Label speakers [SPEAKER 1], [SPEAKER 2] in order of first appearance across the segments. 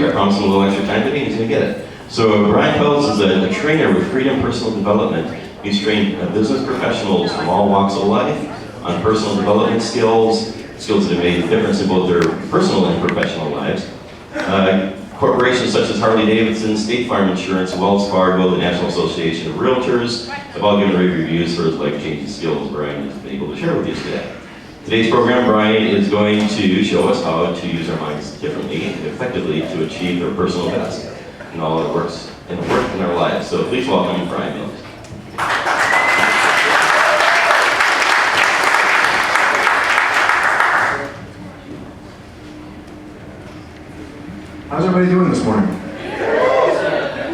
[SPEAKER 1] I promised him a little extra time today, he's going to get it. So Brian Qualls is a trainer with Freedom Personal Development. He's trained business professionals from all walks of life on personal development skills that have made a difference in both their personal and professional lives. Corporations such as Harley-Davidson, State Farm Insurance, Wells Fargo, the National Association of Realtors have all given rave reviews for his life-changing skills Brian has been able to share with you today. Today's program, Brian is going to show us how to use our minds differently and effectively to achieve our personal best and all that works and work in our lives. So please welcome Brian Mills.
[SPEAKER 2] How's everybody doing this morning?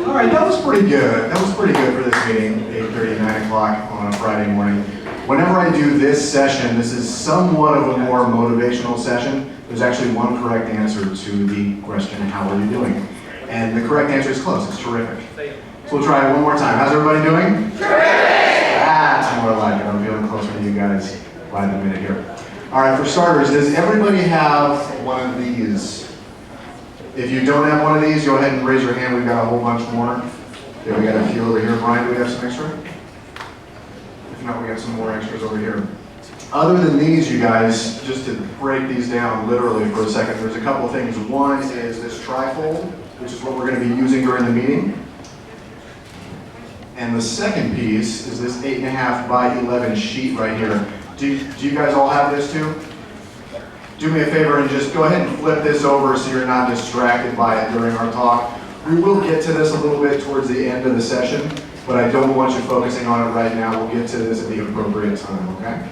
[SPEAKER 2] All right, that was pretty good. That was pretty good for this meeting, 8:30, 9 o'clock on a Friday morning. Whenever I do this session, this is somewhat of a more motivational session. There's actually one correct answer to the question, how are you doing? And the correct answer is close, it's terrific. So we'll try it one more time. How's everybody doing? Terrific! That's more like it. I'm feeling closer to you guys by the minute here. All right, for starters, does everybody have one of these? If you don't have one of these, go ahead and raise your hand. We've got a whole bunch more. Yeah, we got a few over here. Brian, do we have some extra? If not, we got some more extras over here. Other than these, you guys, just to break these down literally for a second, there's a couple of things. One is this trifold, which is what we're going to be using during the meeting. And the second piece is this 8.5 by 11 sheet right here. Do you guys all have this too? Do me a favor and just go ahead and flip this over so you're not distracted by it during our talk. We will get to this a little bit towards the end of the session, but I don't want you focusing on it right now. We'll get to this at the appropriate time, okay?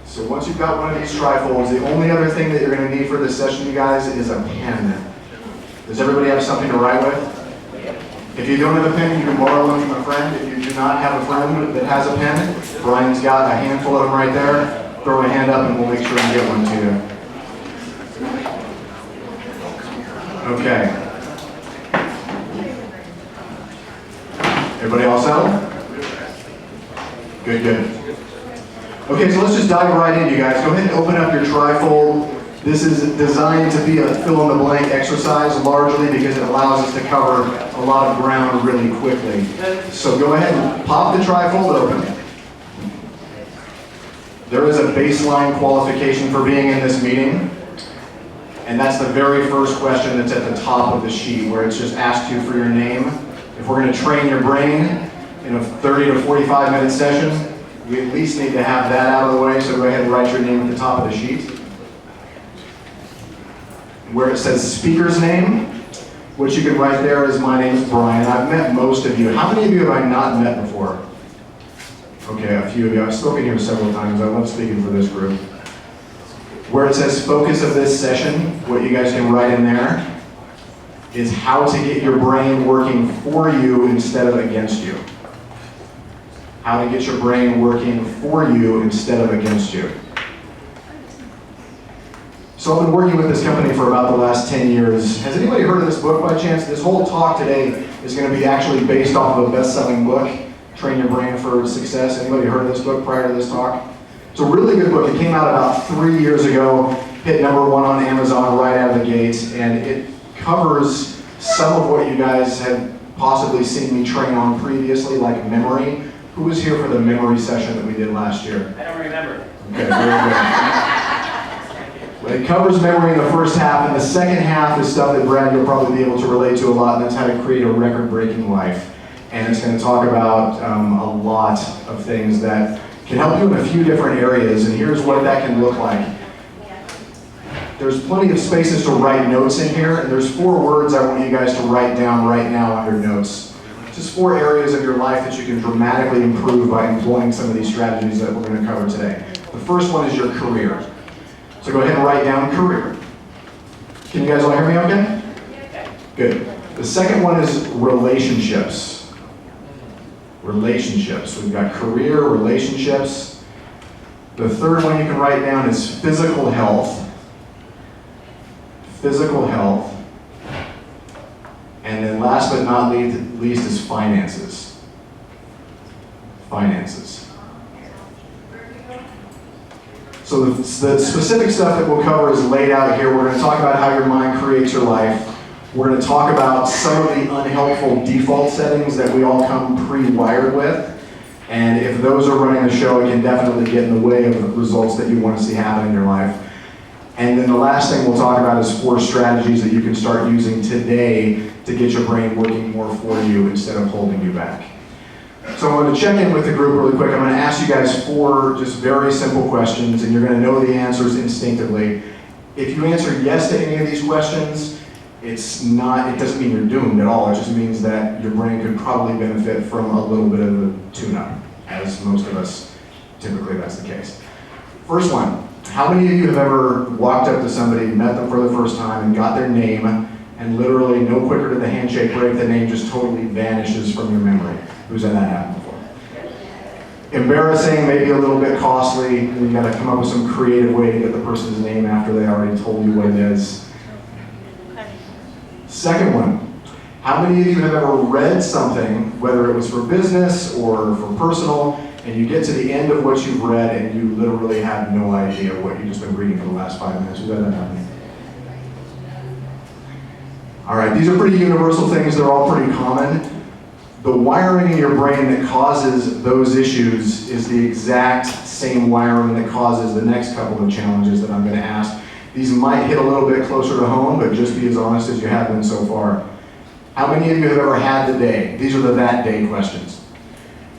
[SPEAKER 2] So once you've got one of these trifolds, the only other thing that you're going to need for this session, you guys, is a pen. Does everybody have something to write with? If you don't have a pen, you can borrow one from a friend. If you do not have a friend that has a pen, Brian's got a handful of them right there. Throw a hand up and we'll make sure we get one to you. Okay. Everybody all settled? Good, good. Okay, so let's just dive right in, you guys. Go ahead and open up your trifold. This is designed to be a fill-in-the-blank exercise, largely because it allows us to cover a lot of ground really quickly. So go ahead and pop the trifold open. There is a baseline qualification for being in this meeting, and that's the very first question that's at the top of the sheet, where it's just asked you for your name. If we're going to train your brain in a 30 to 45 minute session, we at least need to have that out of the way, so go ahead and write your name at the top of the sheet. Where it says speaker's name, what you can write there is my name is Brian. I've met most of you. How many of you have I not met before? Okay, a few of you. I've spoken here several times. I love speaking for this group. Where it says focus of this session, what you guys can write in there is how to get your brain working for you instead of against you. How to get your brain working for you instead of against you. So I've been working with this company for about the last 10 years. Has anybody heard of this book by chance? This whole talk today is going to be actually based off of a best-selling book, Train Your Brain for Success. Anybody heard of this book prior to this talk? It's a really good book. It came out about 3 years ago, hit #1 on Amazon right out of the gate, and it covers some of what you guys have possibly seen me train on previously, like memory. Who was here for the memory session that we did last year?
[SPEAKER 3] I don't remember.
[SPEAKER 2] Okay, very good. It covers memory in the first half, and the second half is stuff that Brad, you'll probably be able to relate to a lot, and that's how to create a record-breaking life. And it's going to talk about a lot of things that can help you in a few different areas, and here's what that can look like. There's plenty of spaces to write notes in here, and there's 4 words I want you guys to write down right now on your notes. Just 4 areas of your life that you can dramatically improve by employing some of these strategies that we're going to cover today. The first one is your career. So go ahead and write down career. Can you guys all hear me okay? Good. The second one is relationships. Relationships. We've got career, relationships. The third one you can write down is physical health. Physical health. And then last but not least is finances. Finances. So the specific stuff that we'll cover is laid out here. We're going to talk about how your mind creates your life. We're going to talk about some of the unhelpful default settings that we all come pre-wired with. And if those are running the show, it can definitely get in the way of the results that you want to see happen in your life. And then the last thing we'll talk about is 4 strategies that you can start using today to get your brain working more for you instead of holding you back. So I'm going to check in with the group really quick. I'm going to ask you guys 4 just very simple questions, and you're going to know the answers instinctively. If you answer yes to any of these questions, it doesn't mean you're doomed at all. It just means that your brain could probably benefit from a little bit of a tune-up, as most of us, typically that's the case. First one, how many of you have ever walked up to somebody, met them for the first time, and got their name, and literally no quicker did the handshake break, the name just totally vanishes from your memory? Who's had that happen before? Embarrassing, maybe a little bit costly. You got to come up with some creative way to get the person's name after they already told you what it is. Second one, how many of you have ever read something, whether it was for business or for personal, and you get to the end of what you've read and you literally have no idea what you've just been reading for the last 5 minutes? Who's had that happen? All right, these are pretty universal things. They're all pretty common. The wiring in your brain that causes those issues is the exact same wiring that causes the next couple of challenges that I'm going to ask. These might hit a little bit closer to home, but just be as honest as you have been so far. How many of you have ever had the day? These are the that day questions.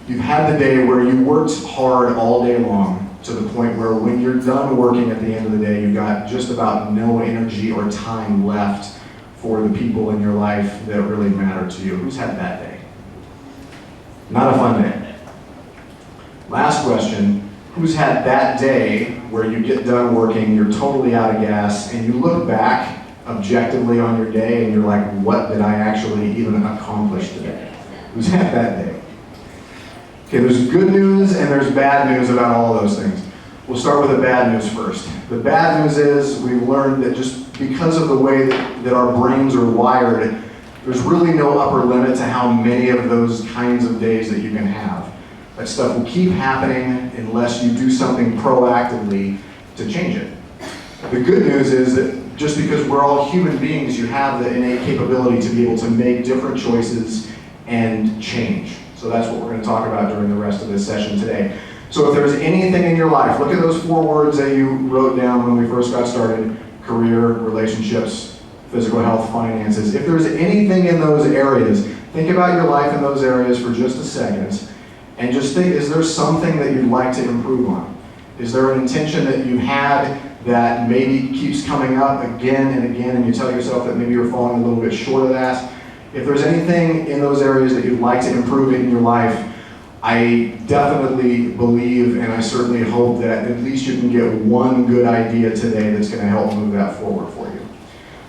[SPEAKER 2] You've had the day where you worked hard all day long to the point where when you're done working at the end of the day, you've got just about no energy or time left for the people in your life that really matter to you. Who's had that day? Not a fun day. Last question, who's had that day where you get done working, you're totally out of gas, and you look back objectively on your day and you're like, what did I actually even accomplish today? Who's had that day? Okay, there's good news and there's bad news about all of those things. We'll start with the bad news first. The bad news is we've learned that just because of the way that our brains are wired, there's really no upper limit to how many of those kinds of days that you can have. That stuff will keep happening unless you do something proactively to change it. The good news is that just because we're all human beings, you have the innate capability to be able to make different choices and change. So that's what we're going to talk about during the rest of this session today. So if there's anything in your life, look at those 4 words that you wrote down when we first got started: career, relationships, physical health, finances. If there's anything in those areas, think about your life in those areas for just a second and just think, is there something that you'd like to improve on? Is there an intention that you had that maybe keeps coming up again and again and you tell yourself that maybe you're falling a little bit short of that? If there's anything in those areas that you'd like to improve in your life, I definitely believe and I certainly hope that at least you can get one good idea today that's going to help move that forward for you.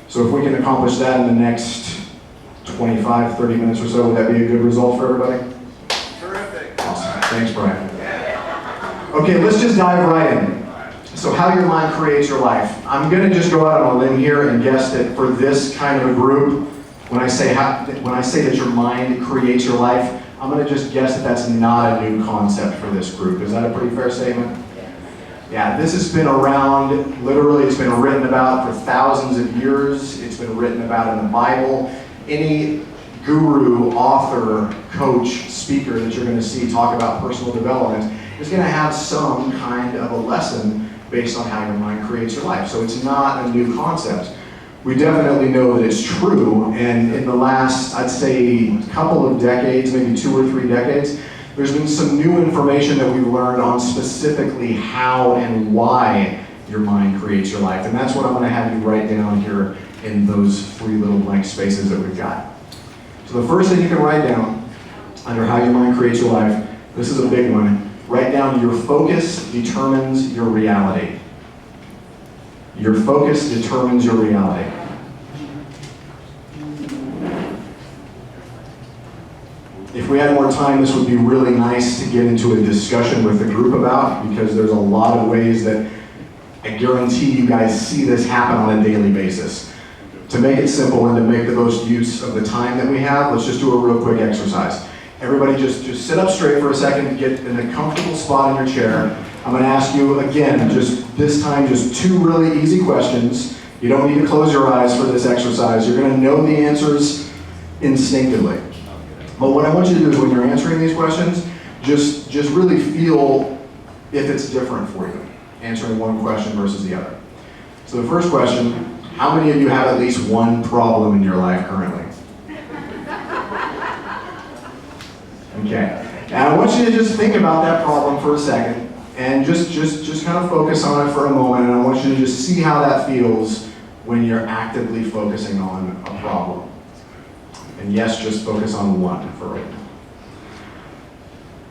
[SPEAKER 2] So if we can accomplish that in the next 25, 30 minutes or so, would that be a good result for everybody?
[SPEAKER 3] Terrific.
[SPEAKER 2] Awesome. Thanks, Brian. Okay, let's just dive right in. So how your mind creates your life. I'm going to just go out on a limb here and guess that for this kind of a group, when I say that your mind creates your life, I'm going to just guess that that's not a new concept for this group. Is that a pretty fair statement? Yeah, this has been around, literally it's been written about for thousands of years. It's been written about in the Bible. Any guru, author, coach, speaker that you're going to see talk about personal development is going to have some kind of a lesson based on how your mind creates your life. So it's not a new concept. We definitely know that it's true, and in the last, I'd say, couple of decades, maybe 2 or 3 decades, there's been some new information that we've learned on specifically how and why your mind creates your life. And that's what I'm going to have you write down here in those 3 little blank spaces that we've got. So the first thing you can write down under how your mind creates your life, this is a big one. Write down your focus determines your reality. Your focus determines your reality. If we had more time, this would be really nice to get into a discussion with the group about, because there's a lot of ways that I guarantee you guys see this happen on a daily basis. To make it simple and to make the most use of the time that we have, let's just do a real quick exercise. Everybody just sit up straight for a second, get in a comfortable spot in your chair. I'm going to ask you again, this time, just 2 really easy questions. You don't need to close your eyes for this exercise. You're going to know the answers instinctively. But what I want you to do is when you're answering these questions, just really feel if it's different for you, answering one question versus the other. So the first question, how many of you have at least one problem in your life currently? Okay. Now I want you to just think about that problem for a second and just kind of focus on it for a moment, and I want you to just see how that feels when you're actively focusing on a problem. And yes, just focus on one for right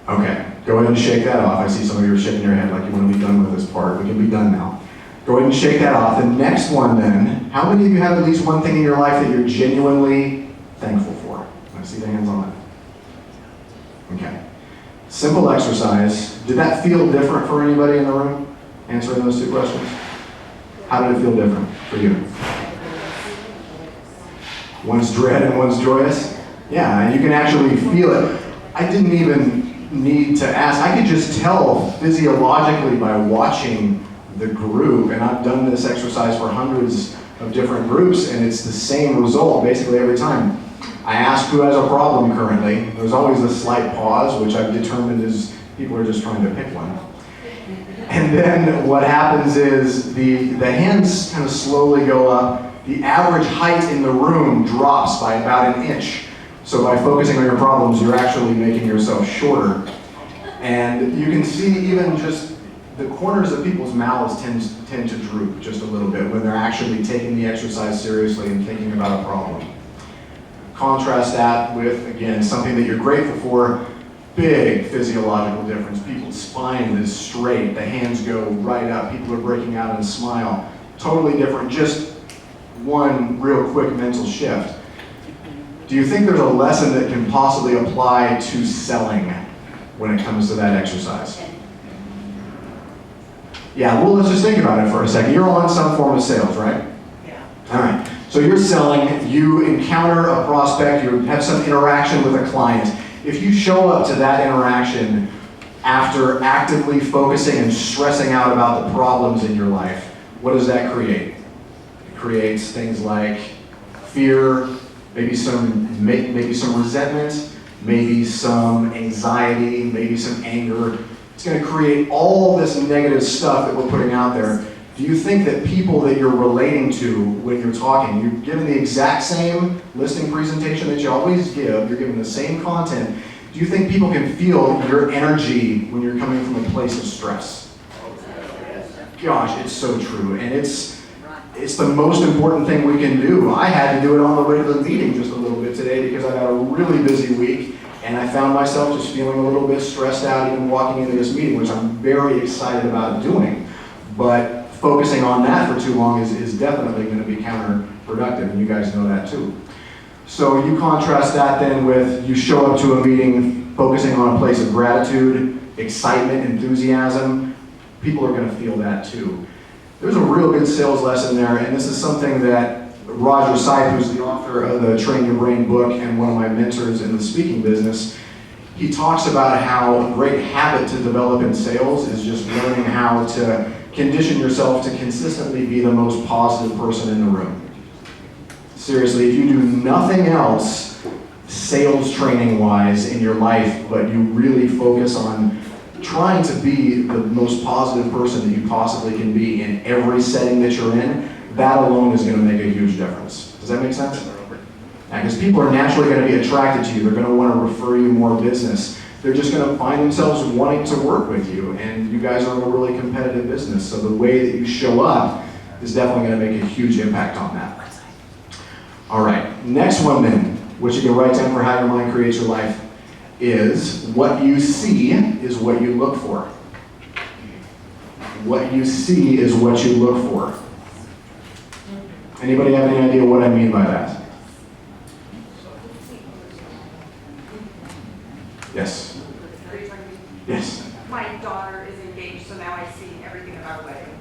[SPEAKER 2] now. Okay, go ahead and shake that off. I see some of you are shaking your head like you want to be done with this part. We can be done now. Go ahead and shake that off. The next one then, how many of you have at least one thing in your life that you're genuinely thankful for? I see the hands on that. Okay. Simple exercise. Did that feel different for anybody in the room, answering those 2 questions? How did it feel different for you? One's dread and one's joyous? Yeah, and you can actually feel it. I didn't even need to ask. I could just tell physiologically by watching the group, and I've done this exercise for hundreds of different groups, and it's the same result basically every time. I ask who has a problem currently. There's always a slight pause, which I've determined is people are just trying to pick one. And then what happens is the hands kind of slowly go up. The average height in the room drops by about 1 inch. So by focusing on your problems, you're actually making yourself shorter. And you can see even just the corners of people's mouths tend to droop just a little bit when they're actually taking the exercise seriously and thinking about a problem. Contrast that with, again, something that you're grateful for, big physiological difference. People's spine is straight, the hands go right up, people are breaking out in a smile. Totally different, just one real quick mental shift. Do you think there's a lesson that can possibly apply to selling when it comes to that exercise? Yeah, well, let's just think about it for a second. You're on some form of sales, right?
[SPEAKER 3] Yeah.
[SPEAKER 2] All right. So you're selling, you encounter a prospect, you have some interaction with a client. If you show up to that interaction after actively focusing and stressing out about the problems in your life, what does that create? It creates things like fear, maybe some resentment, maybe some anxiety, maybe some anger. It's going to create all this negative stuff that we're putting out there. Do you think that people that you're relating to when you're talking, you're given the exact same listing presentation that you always give, you're given the same content, do you think people can feel your energy when you're coming from a place of stress? Gosh, it's so true. And it's the most important thing we can do. I had to do it on the way to the meeting just a little bit today because I had a really busy week. And I found myself just feeling a little bit stressed out even walking into this meeting, which I'm very excited about doing. But focusing on that for too long is definitely going to be counterproductive, and you guys know that too. So you contrast that then with you show up to a meeting focusing on a place of gratitude, excitement, enthusiasm. People are going to feel that too. There's a real good sales lesson there, and this is something that Roger Seip, who's the author of the Train Your Brain book and one of my mentors in the speaking business, he talks about how a great habit to develop in sales is just learning how to condition yourself to consistently be the most positive person in the room. Seriously, if you do nothing else sales training wise in your life, but you really focus on trying to be the most positive person that you possibly can be in every setting that you're in, that alone is going to make a huge difference. Does that make sense? Because people are naturally going to be attracted to you. They're going to want to refer you more business. They're just going to find themselves wanting to work with you. And you guys are in a really competitive business. So the way that you show up is definitely going to make a huge impact on that. All right. Next one then, which you can write down for how your mind creates your life, is what you see is what you look for. What you see is what you look for. Anybody have any idea what I mean by that? Yes. Yes.
[SPEAKER 3] My daughter is engaged, so now I see everything about a wedding.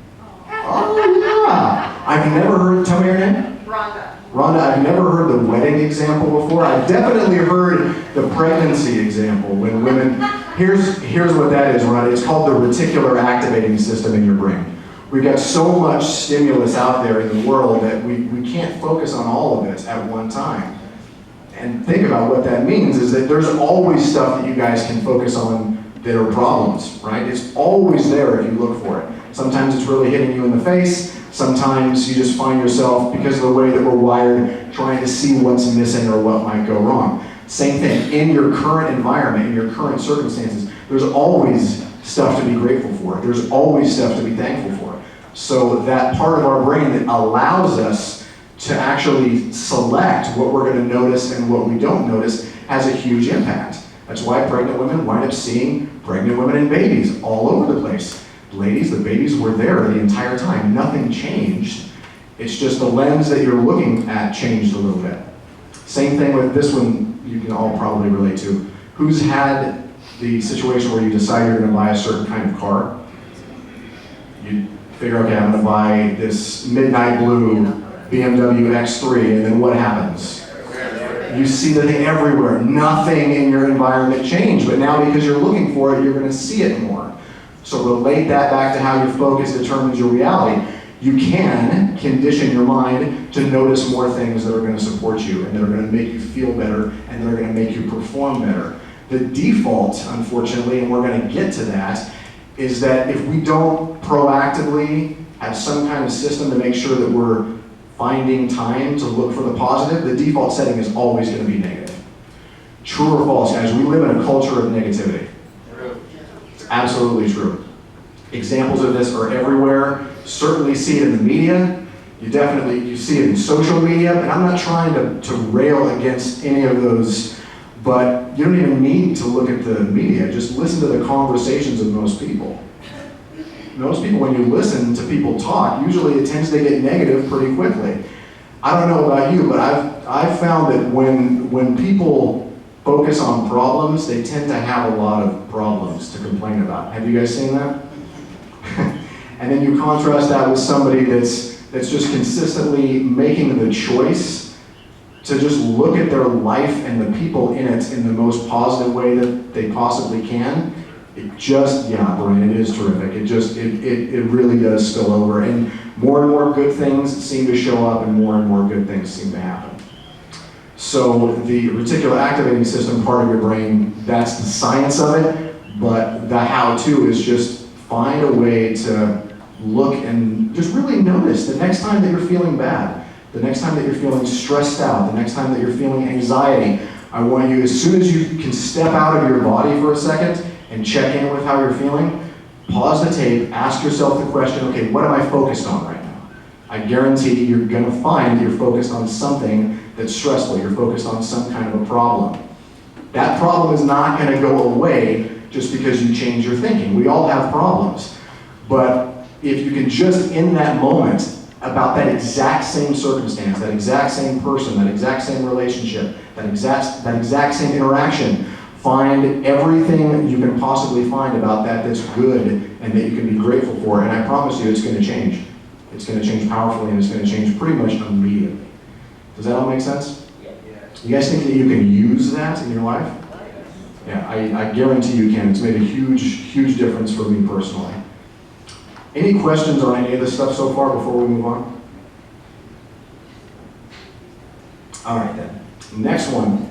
[SPEAKER 2] Oh yeah. I've never heard, tell me your name?
[SPEAKER 3] Rhonda.
[SPEAKER 2] Rhonda, I've never heard the wedding example before. I've definitely heard the pregnancy example when women Here's what that is, right? It's called the reticular activating system in your brain. We've got so much stimulus out there in the world that we can't focus on all of it at one time. And think about what that means is that there's always stuff that you guys can focus on that are problems, right? It's always there if you look for it. Sometimes it's really hitting you in the face. Sometimes you just find yourself, because of the way that we're wired, trying to see what's missing or what might go wrong. Same thing, in your current environment, in your current circumstances, there's always stuff to be grateful for. There's always stuff to be thankful for. So that part of our brain that allows us to actually select what we're going to notice and what we don't notice has a huge impact. That's why pregnant women wind up seeing pregnant women and babies all over the place. Ladies, the babies were there the entire time. Nothing changed. It's just the lens that you're looking at changed a little bit. Same thing with this one, you can all probably relate to. Who's had the situation where you decide you're going to buy a certain kind of car? You figure, okay, I'm going to buy this midnight blue BMW X3, and then what happens? You see the thing everywhere. Nothing in your environment changed, but now because you're looking for it, you're going to see it more. So relate that back to how your focus determines your reality. You can condition your mind to notice more things that are going to support you and that are going to make you feel better and that are going to make you perform better. The default, unfortunately, and we're going to get to that, is that if we don't proactively have some kind of system to make sure that we're finding time to look for the positive, the default setting is always going to be negative. True or false, guys? We live in a culture of negativity. It's absolutely true. Examples of this are everywhere. Certainly see it in the media. You see it in social media, and I'm not trying to rail against any of those, but you don't even need to look at the media. Just listen to the conversations of most people. Most people, when you listen to people talk, usually it tends to get negative pretty quickly. I don't know about you, but I've found that when people focus on problems, they tend to have a lot of problems to complain about. Have you guys seen that? And then you contrast that with somebody that's just consistently making the choice to just look at their life and the people in it in the most positive way that they possibly can. It just, yeah, Brian, it is terrific. It really does spill over. And more good things seem to show up and more good things seem to happen. So the reticular activating system part of your brain, that's the science of it, but the how-to is just find a way to look and just really notice the next time that you're feeling bad, the next time that you're feeling stressed out, the next time that you're feeling anxiety. I want you, as soon as you can step out of your body for a second and check in with how you're feeling, pause the tape, ask yourself the question, okay, what am I focused on right now? I guarantee you're going to find that you're focused on something that's stressful. You're focused on some kind of a problem. That problem is not going to go away just because you change your thinking. We all have problems. But if you can just, in that moment, about that exact same circumstance, that exact same person, that exact same relationship, that exact same interaction, find everything you can possibly find about that that's good and that you can be grateful for, and I promise you it's going to change. It's going to change powerfully, and it's going to change pretty much immediately. Does that all make sense? Yeah. You guys think that you can use that in your life? Yeah, I guarantee you can. It's made a huge difference for me personally. Any questions on any of this stuff so far before we move on? All right then. Next one.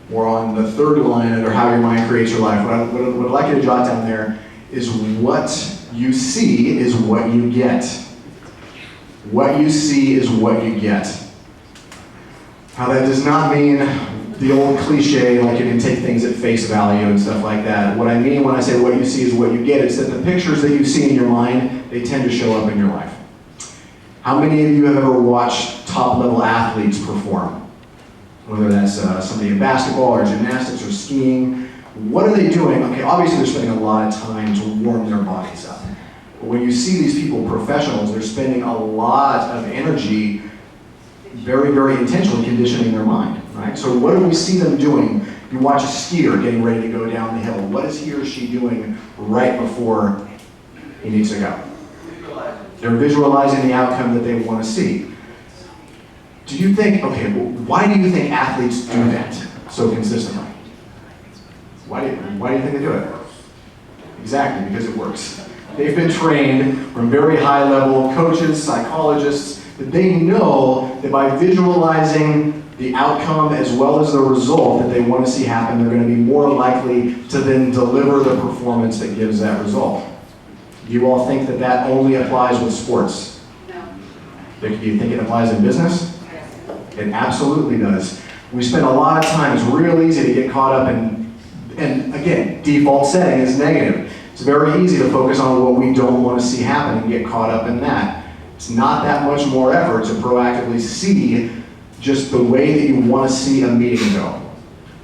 [SPEAKER 2] We're on the third line under how your mind creates your life. What I'd like you to jot down there is what you see is what you get. What you see is what you get. Now that does not mean the old cliche, like you can take things at face value and stuff like that. What I mean when I say what you see is what you get is that the pictures that you see in your mind, they tend to show up in your life. How many of you have ever watched top-level athletes perform? Whether that's somebody in basketball or gymnastics or skiing. What are they doing? Okay, obviously they're spending a lot of time to warm their bodies up. But when you see these people, professionals, they're spending a lot of energy very intentionally conditioning their mind, right? So what do we see them doing? You watch a skier getting ready to go down the hill. What is he or she doing right before he needs to go? They're visualizing the outcome that they want to see. Do you think, okay, well, why do you think athletes do that so consistently? Why do you think they do it? Exactly, because it works. They've been trained from very high level coaches, psychologists, that they know that by visualizing the outcome as well as the result that they want to see happen, they're going to be more likely to then deliver the performance that gives that result. Do you all think that that only applies with sports?
[SPEAKER 3] No.
[SPEAKER 2] Do you think it applies in business? It absolutely does. We spend a lot of time, it's real easy to get caught up in, and again, default setting is negative. It's very easy to focus on what we don't want to see happen and get caught up in that. It's not that much more effort to proactively see just the way that you want to see a meeting go.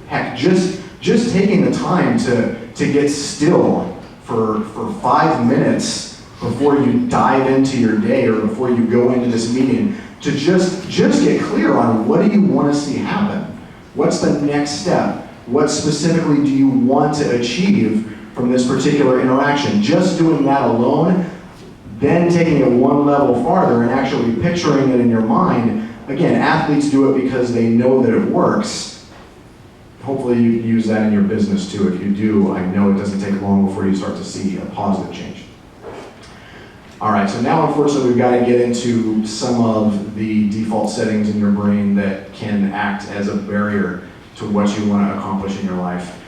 [SPEAKER 2] Heck, just taking the time to get still for 5 minutes before you dive into your day or before you go into this meeting, to just get clear on what do you want to see happen? What's the next step? What specifically do you want to achieve from this particular interaction? Just doing that alone, then taking it one level farther and actually picturing it in your mind. Again, athletes do it because they know that it works. Hopefully you can use that in your business too. If you do, I know it doesn't take long before you start to see a positive change. All right, so now unfortunately we've got to get into some of the default settings in your brain that can act as a barrier to what you want to accomplish in your life.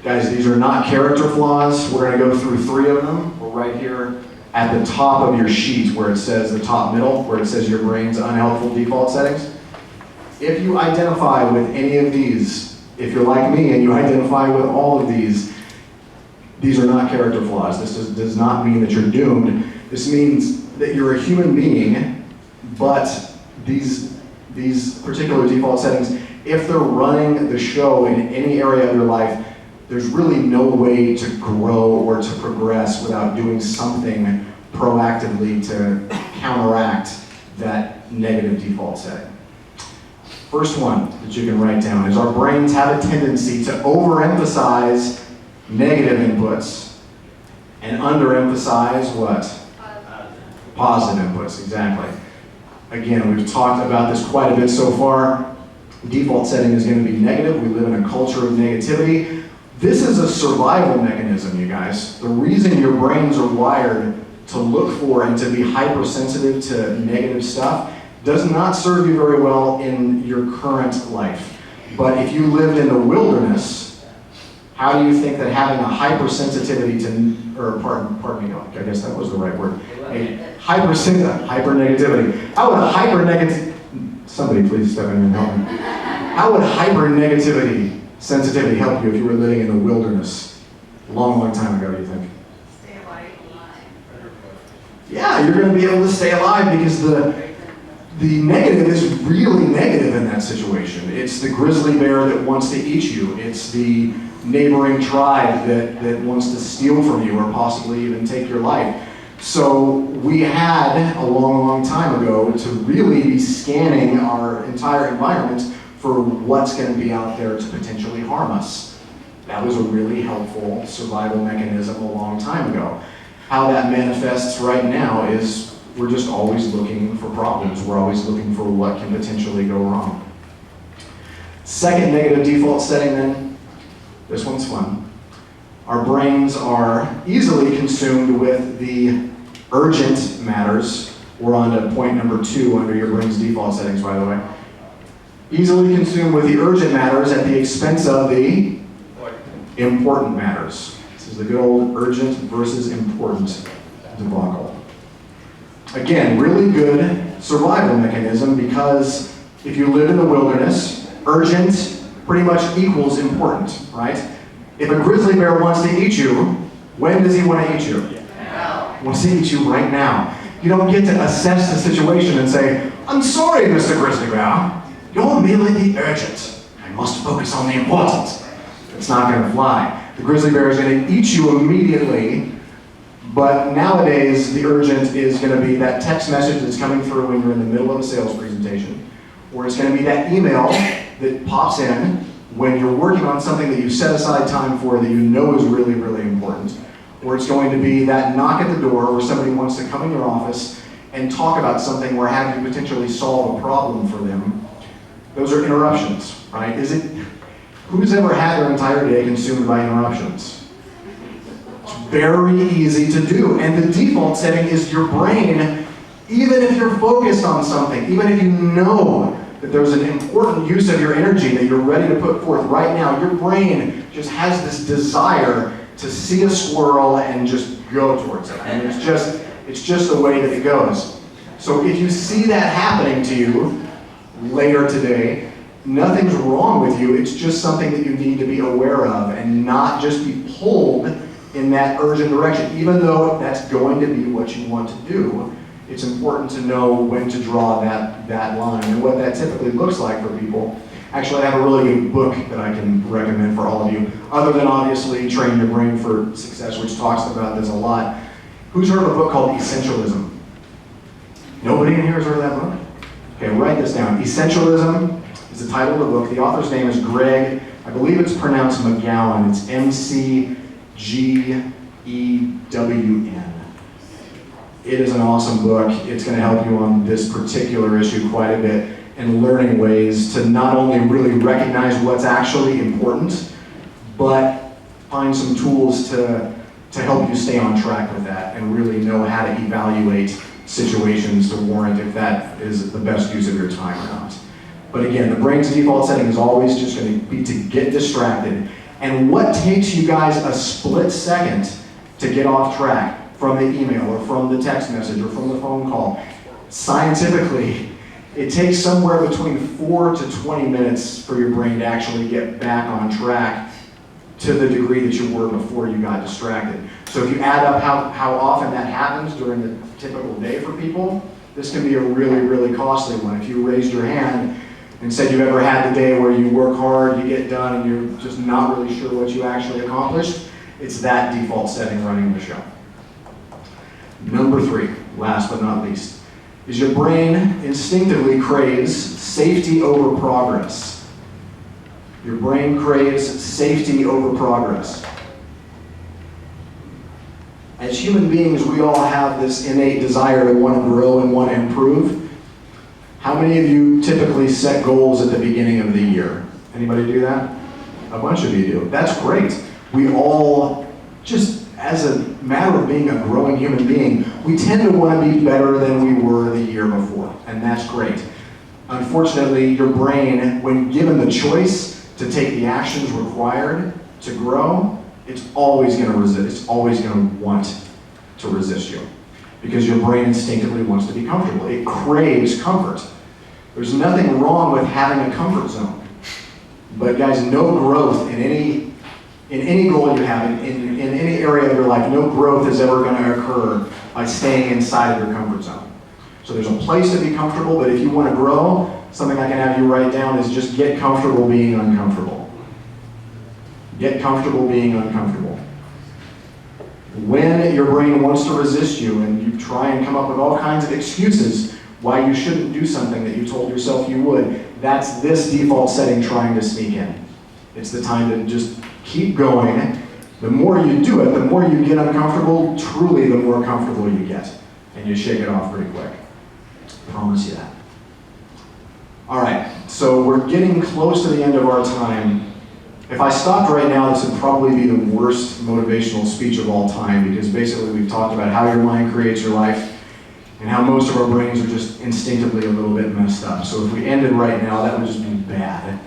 [SPEAKER 2] Guys, these are not character flaws. We're going to go through 3 of them. We're right here at the top of your sheet where it says the top middle, where it says your brain's unhelpful default settings. If you identify with any of these, if you're like me and you identify with all of these are not character flaws. This does not mean that you're doomed. This means that you're a human being, but these particular default settings, if they're running the show in any area of your life, there's really no way to grow or to progress without doing something proactively to counteract that negative default setting. First one that you can write down is our brains have a tendency to overemphasize negative inputs and underemphasize what? Positive inputs, exactly. Again, we've talked about this quite a bit so far. Default setting is going to be negative. We live in a culture of negativity. This is a survival mechanism, you guys. The reason your brains are wired to look for and to be hypersensitive to negative stuff does not serve you very well in your current life. But if you lived in the wilderness, how do you think that having a hypersensitivity to, or pardon me, I guess that was the right word, a hypernegativity. How would a hypernegativity, somebody please step in and help me. How would hypernegativity sensitivity help you if you were living in the wilderness a long, long time ago, do you think?
[SPEAKER 3] Stay alive.
[SPEAKER 2] Yeah, you're going to be able to stay alive because the negative is really negative in that situation. It's the grizzly bear that wants to eat you. It's the neighboring tribe that wants to steal from you or possibly even take your life. So we had a long, long time ago to really be scanning our entire environment for what's going to be out there to potentially harm us. That was a really helpful survival mechanism a long time ago. How that manifests right now is we're just always looking for problems. We're always looking for what can potentially go wrong. Second negative default setting then, this one's fun. Our brains are easily consumed with the urgent matters. We're on to point number 2 under your brain's default settings, by the way. Easily consumed with the urgent matters at the expense of the important matters. This is the good old urgent versus important debacle. Again, really good survival mechanism because if you live in the wilderness, urgent pretty much equals important, right? If a grizzly bear wants to eat you, when does he want to eat you? Now. He wants to eat you right now. You don't get to assess the situation and say, I'm sorry, Mr. Grizzly Bear. You're merely the urgent. I must focus on the important. It's not going to fly. The grizzly bear is going to eat you immediately, but nowadays the urgent is going to be that text message that's coming through when you're in the middle of a sales presentation, or it's going to be that email that pops in when you're working on something that you set aside time for that you know is really, really important, or it's going to be that knock at the door where somebody wants to come in your office and talk about something or have you potentially solve a problem for them. Those are interruptions, right? Who's ever had their entire day consumed by interruptions? It's very easy to do. And the default setting is your brain, even if you're focused on something, even if you know that there's an important use of your energy that you're ready to put forth right now, your brain just has this desire to see a squirrel and just go towards it. And it's just the way that it goes. So if you see that happening to you later today, nothing's wrong with you. It's just something that you need to be aware of and not just be pulled in that urgent direction. Even though that's going to be what you want to do, it's important to know when to draw that line and what that typically looks like for people. Actually, I have a really good book that I can recommend for all of you, other than obviously Train Your Brain for Success, which talks about this a lot. Who's heard of a book called Essentialism? Nobody in here has heard of that book? Okay, write this down. Essentialism is the title of the book. The author's name is Greg, I believe it's pronounced McGowan. It's McGewen. It is an awesome book. It's going to help you on this particular issue quite a bit in learning ways to not only really recognize what's actually important, but find some tools to help you stay on track with that and really know how to evaluate situations to warrant if that is the best use of your time or not. But again, the brain's default setting is always just going to be to get distracted. And what takes you guys a split second to get off track from the email or from the text message or from the phone call, scientifically, it takes somewhere between 4 to 20 minutes for your brain to actually get back on track to the degree that you were before you got distracted. So if you add up how often that happens during the typical day for people, this can be a really, really costly one. If you raised your hand and said you've ever had the day where you work hard, you get done, and you're just not really sure what you actually accomplished, it's that default setting running the show. Number 3, last but not least, is your brain instinctively craves safety over progress. Your brain craves safety over progress. As human beings, we all have this innate desire to want to grow and want to improve. How many of you typically set goals at the beginning of the year? Anybody do that? A bunch of you do. That's great. We all, just as a matter of being a growing human being, we tend to want to be better than we were the year before, and that's great. Unfortunately, your brain, when given the choice to take the actions required to grow, it's always going to resist. It's always going to want to resist you because your brain instinctively wants to be comfortable. It craves comfort. There's nothing wrong with having a comfort zone. But guys, no growth in any goal you have, in any area of your life, no growth is ever going to occur by staying inside of your comfort zone. So there's a place to be comfortable, but if you want to grow, something I can have you write down is just get comfortable being uncomfortable. Get comfortable being uncomfortable. When your brain wants to resist you and you try and come up with all kinds of excuses why you shouldn't do something that you told yourself you would, that's this default setting trying to sneak in. It's the time to just keep going. The more you do it, the more you get uncomfortable, truly the more comfortable you get. And you shake it off pretty quick. I promise you that. All right, so we're getting close to the end of our time. If I stopped right now, this would probably be the worst motivational speech of all time because basically we've talked about how your mind creates your life and how most of our brains are just instinctively a little bit messed up. So if we ended right now, that would just be bad.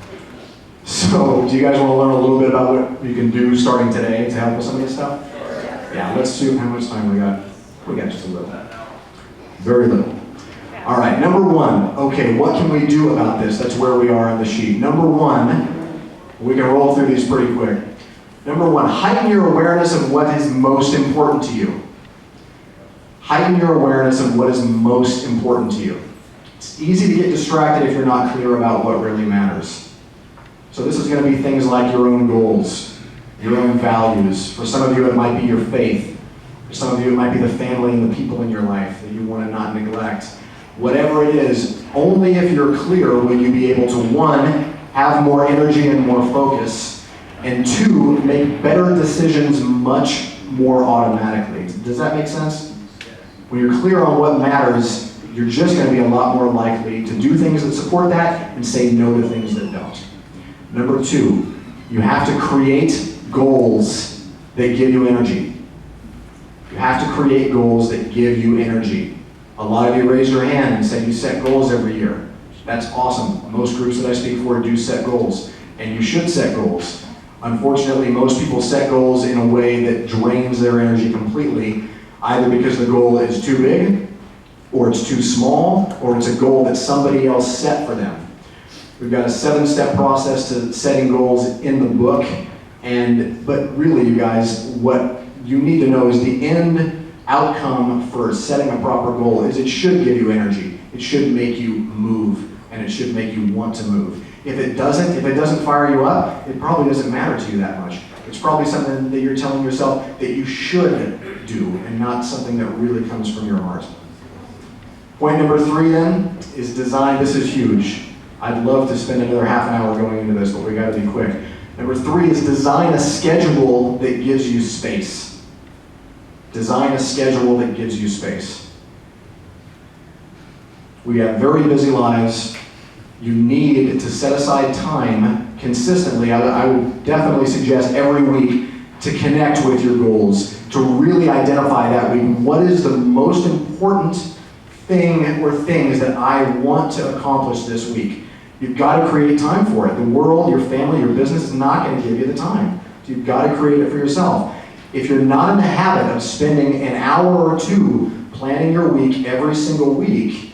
[SPEAKER 2] So do you guys want to learn a little bit about what you can do starting today to help with some of this stuff? Yeah, let's see how much time we got. We got just a little. Very little. All right, number 1. Okay, what can we do about this? That's where we are on the sheet. Number 1, we can roll through these pretty quick. Number 1, heighten your awareness of what is most important to you. Heighten your awareness of what is most important to you. It's easy to get distracted if you're not clear about what really matters. So this is going to be things like your own goals, your own values. For some of you, it might be your faith. For some of you, it might be the family and the people in your life that you want to not neglect. Whatever it is, only if you're clear will you be able to, 1, have more energy and more focus, and 2, make better decisions much more automatically. Does that make sense? When you're clear on what matters, you're just going to be a lot more likely to do things that support that and say no to things that don't. Number 2, you have to create goals that give you energy. have to create goals that give you energy. A lot of you raised your hand and said you set goals every year. That's awesome. Most groups that I speak for do set goals, and you should set goals. Unfortunately, most people set goals in a way that drains their energy completely, either because the goal is too big, or it's too small, or it's a goal that somebody else set for them. We've got a 7-step process to setting goals in the book, but really, you guys, what you need to know is the end outcome for setting a proper goal is it should give you energy. It should make you move, and it should make you want to move. If it doesn't fire you up, it probably doesn't matter to you that much. It's probably something that you're telling yourself that you should do, and not something that really comes from your heart. Point number 3 then is design. This is huge. I'd love to spend another half an hour going into this, but we gotta be quick. Number 3 is design a schedule that gives you space. Design a schedule that gives you space. We have very busy lives. You need to set aside time consistently. I would definitely suggest every week to connect with your goals, to really identify that week what is the most important thing or things that I want to accomplish this week. You've got to create time for it. The world, your family, your business is not going to give you the time. So you've got to create it for yourself. If you're not in the habit of spending an hour or 2 planning your week every single week,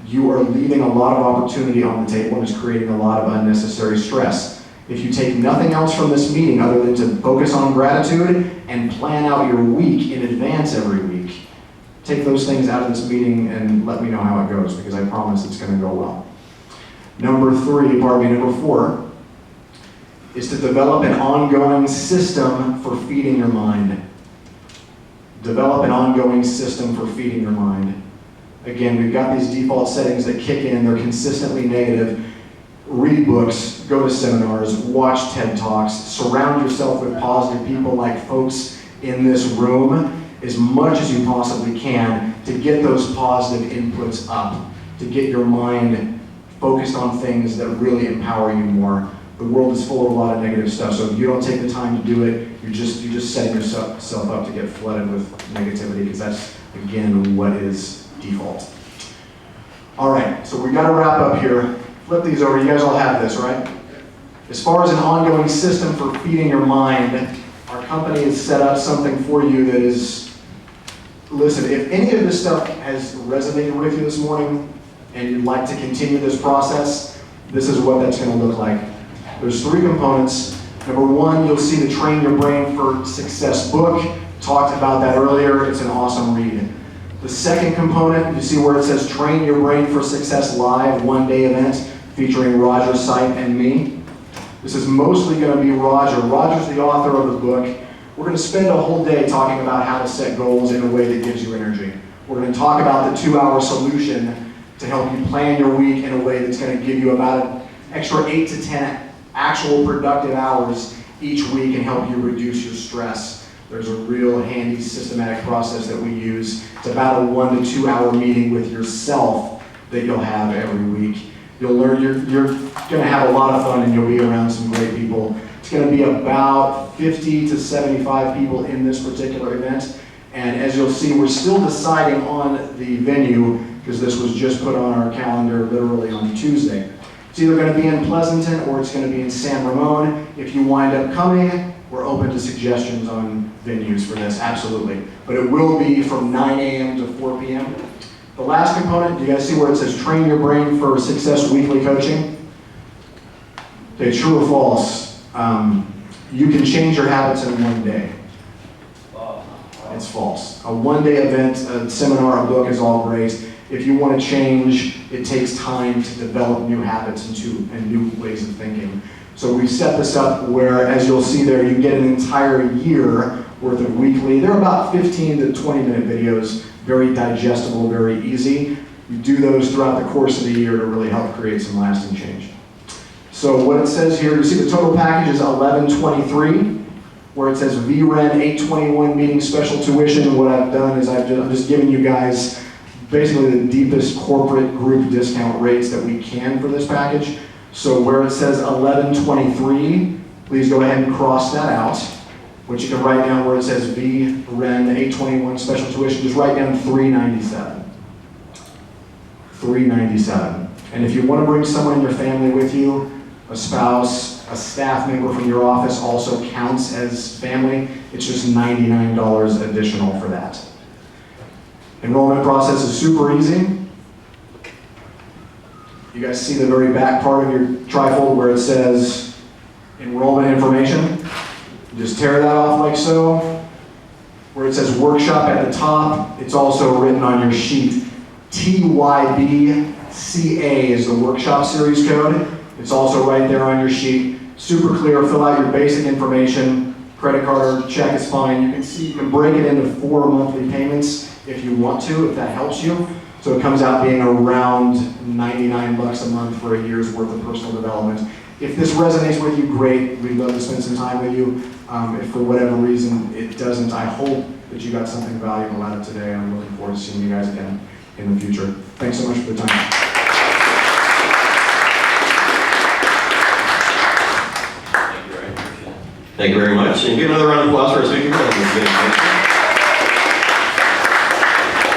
[SPEAKER 2] you are leaving a lot of opportunity on the table and is creating a lot of unnecessary stress. If you take nothing else from this meeting other than to focus on gratitude and plan out your week in advance every week, take those things out of this meeting and let me know how it goes, because I promise it's going to go well. Number 4 is to develop an ongoing system for feeding your mind. Develop an ongoing system for feeding your mind. Again, we've got these default settings that kick in. They're consistently negative. Read books, go to seminars, watch TED Talks, surround yourself with positive people like folks in this room as much as you possibly can to get those positive inputs up, to get your mind focused on things that really empower you more. The world is full of a lot of negative stuff, so if you don't take the time to do it, you're just setting yourself up to get flooded with negativity, because that's, again, what is default. All right, so we got to wrap up here. Flip these over. You guys all have this, right? As far as an ongoing system for feeding your mind, our company has set up something for you that is, listen, if any of this stuff has resonated with you this morning and you'd like to continue this process, this is what that's going to look like. There's 3 components. Number 1, you'll see the Train Your Brain for Success book. Talked about that earlier. It's an awesome read. The second component, you see where it says Train Your Brain for Success Live, 1-day event featuring Roger, Sipe, and me. This is mostly going to be Roger. Roger's the author of the book. We're going to spend a whole day talking about how to set goals in a way that gives you energy. We're going to talk about the 2-hour solution to help you plan your week in a way that's going to give you about an extra 8 to 10 actual productive hours each week and help you reduce your stress. There's a real handy systematic process that we use. It's about a 1 to 2 hour meeting with yourself that you'll have every week. You'll learn, you're going to have a lot of fun and you'll be around some great people. It's going to be about 50 to 75 people in this particular event. And as you'll see, we're still deciding on the venue because this was just put on our calendar literally on Tuesday. It's either going to be in Pleasanton or it's going to be in San Ramon. If you wind up coming, we're open to suggestions on venues for this, absolutely. But it will be from 9 a.m. to 4 p.m. The last component, do you guys see where it says Train Your Brain for Success Weekly Coaching? Okay, true or false? You can change your habits in 1 day. It's false. A 1-day event, a seminar, a book is all great. If you want to change, it takes time to develop new habits and new ways of thinking. So we've set this up where, as you'll see there, you get an entire year worth of weekly. They're about 15 to 20-minute videos, very digestible, very easy. You do those throughout the course of the year to really help create some lasting change. So what it says here, you see the total package is $1123, where it says VREN 821 meeting special tuition. What I've done is I'm just giving you guys basically the deepest corporate group discount rates that we can for this package. So where it says $1123, please go ahead and cross that out. which you can write down where it says VREN 821 special tuition, just write down $397. $397. And if you want to bring someone in your family with you, a spouse, a staff member from your office also counts as family, it's just $99 additional for that. Enrollment process is super easy. You guys see the very back part of your trifold where it says enrollment information. You just tear that off like so. Where it says workshop at the top, it's also written on your sheet. TYBCA is the workshop series code. It's also right there on your sheet. Super clear, fill out your basic information. Credit card or check is fine. You can see you can break it into 4 monthly payments if you want to, if that helps you. So it comes out being around $99 a month for a year's worth of personal development. If this resonates with you, great. We'd love to spend some time with you. If for whatever reason it doesn't, I hope that you got something valuable out of today. I'm looking forward to seeing you guys again in the future. Thanks so much for the time.
[SPEAKER 1] Thank you very much. And give another round of applause for our speaker.